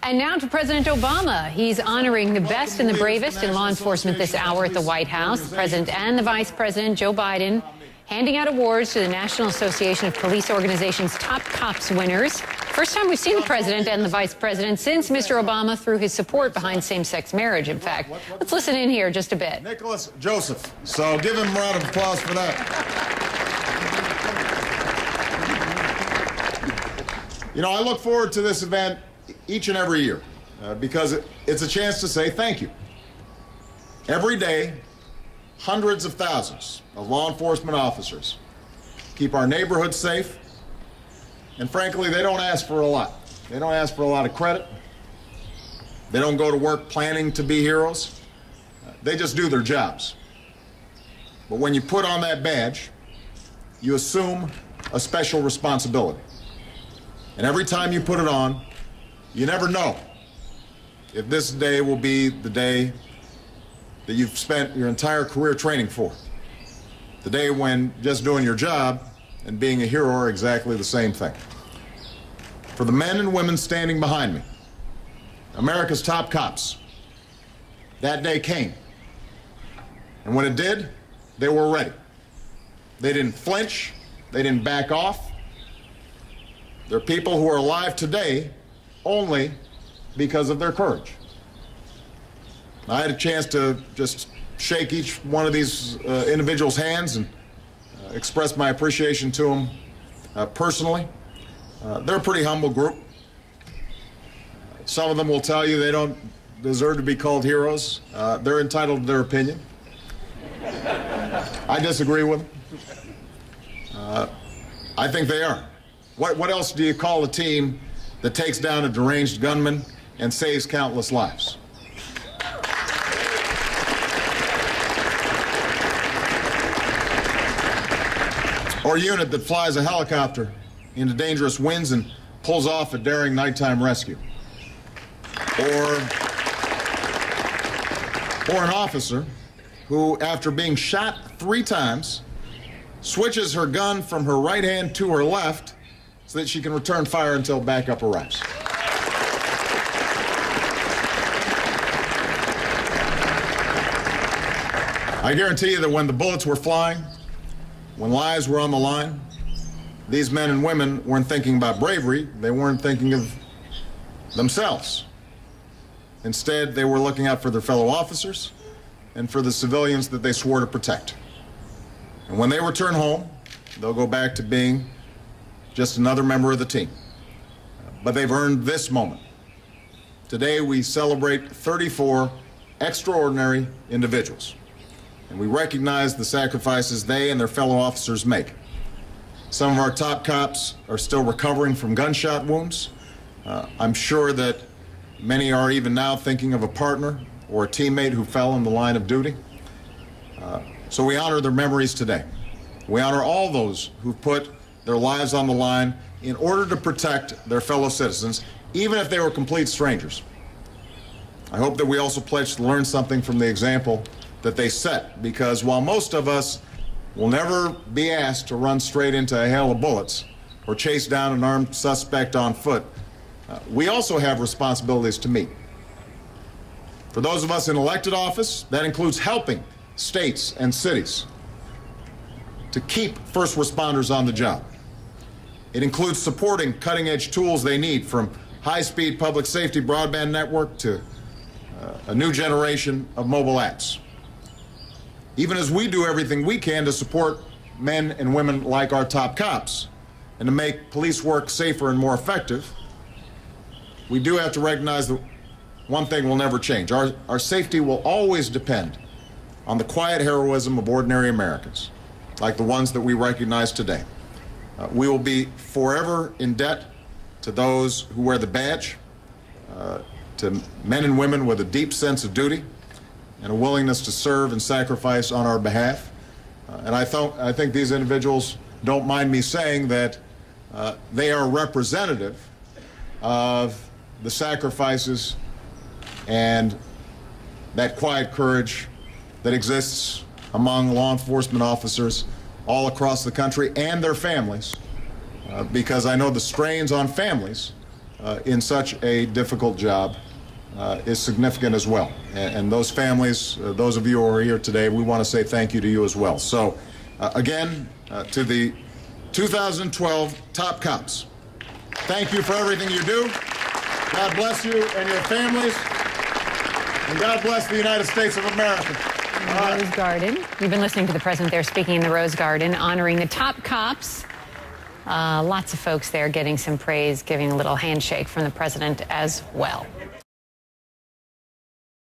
And now to President Obama. He's honoring the best and the bravest in law enforcement this hour at the White House. The President and the Vice President, Joe Biden, handing out awards to the National Association of Police Organizations Top Cops winners. First time we've seen the President and the Vice President since Mr. Obama threw his support behind same-sex marriage, in fact. Let's listen in here just a bit. Nicholas Joseph. So give him a round of applause for that. You know, I look forward to this event each and every year because it's a chance to say thank you. Every day, hundreds of thousands of law enforcement officers keep our neighborhoods safe, and frankly, they don't ask for a lot. They don't ask for a lot of credit. They don't go to work planning to be heroes. They just do their jobs. But when you put on that badge, you assume a special responsibility. And every time you put it on, you never know if this day will be the day that you've spent your entire career training for. The day when just doing your job and being a hero are exactly the same thing. For the men and women standing behind me, America's top cops, that day came. And when it did, they were ready. They didn't flinch, they didn't back off. They're people who are alive today only because of their courage. I had a chance to just shake each one of these individuals' hands and express my appreciation to them personally. They're a pretty humble group. Some of them will tell you they don't deserve to be called heroes. They're entitled to their opinion. I disagree with them. I think they are. What else do you call a team that takes down a deranged gunman and saves countless lives? Or a unit that flies a helicopter into dangerous winds and pulls off a daring nighttime rescue? Or an officer who, after being shot 3 times, switches her gun from her right hand to her left so that she can return fire until backup arrives. I guarantee you that when the bullets were flying, when lives were on the line, these men and women weren't thinking about bravery, they weren't thinking of themselves. Instead, they were looking out for their fellow officers and for the civilians that they swore to protect. And when they return home, they'll go back to being just another member of the team. But they've earned this moment. Today we celebrate 34 extraordinary individuals, and we recognize the sacrifices they and their fellow officers make. Some of our top cops are still recovering from gunshot wounds. I'm sure that many are even now thinking of a partner or a teammate who fell in the line of duty. So we honor their memories today. We honor all those who've put their lives on the line in order to protect their fellow citizens, even if they were complete strangers. I hope that we also pledge to learn something from the example that they set, because while most of us will never be asked to run straight into a hail of bullets or chase down an armed suspect on foot, we also have responsibilities to meet. For those of us in elected office, that includes helping states and cities to keep first responders on the job. It includes supporting cutting-edge tools they need, from high-speed public safety broadband network to a new generation of mobile apps. Even as we do everything we can to support men and women like our top cops and to make police work safer and more effective, we do have to recognize that one thing will never change. Our safety will always depend on the quiet heroism of ordinary Americans, like the ones that we recognize today. We will be forever in debt to those who wear the badge, to men and women with a deep sense of duty and a willingness to serve and sacrifice on our behalf. And I think these individuals don't mind me saying that they are representative of the sacrifices and that quiet courage that exists among law enforcement officers all across the country and their families, because I know the strains on families in such a difficult job is significant as well. And those families, those of you who are here today, we want to say thank you to you as well. So, again, to the 2012 top cops, thank you for everything you do. God bless you and your families. And God bless the United States of America. Rose Garden. You've been listening to the president there speaking in the Rose Garden, honoring the top cops. Lots of folks there getting some praise, giving a little handshake from the president as well.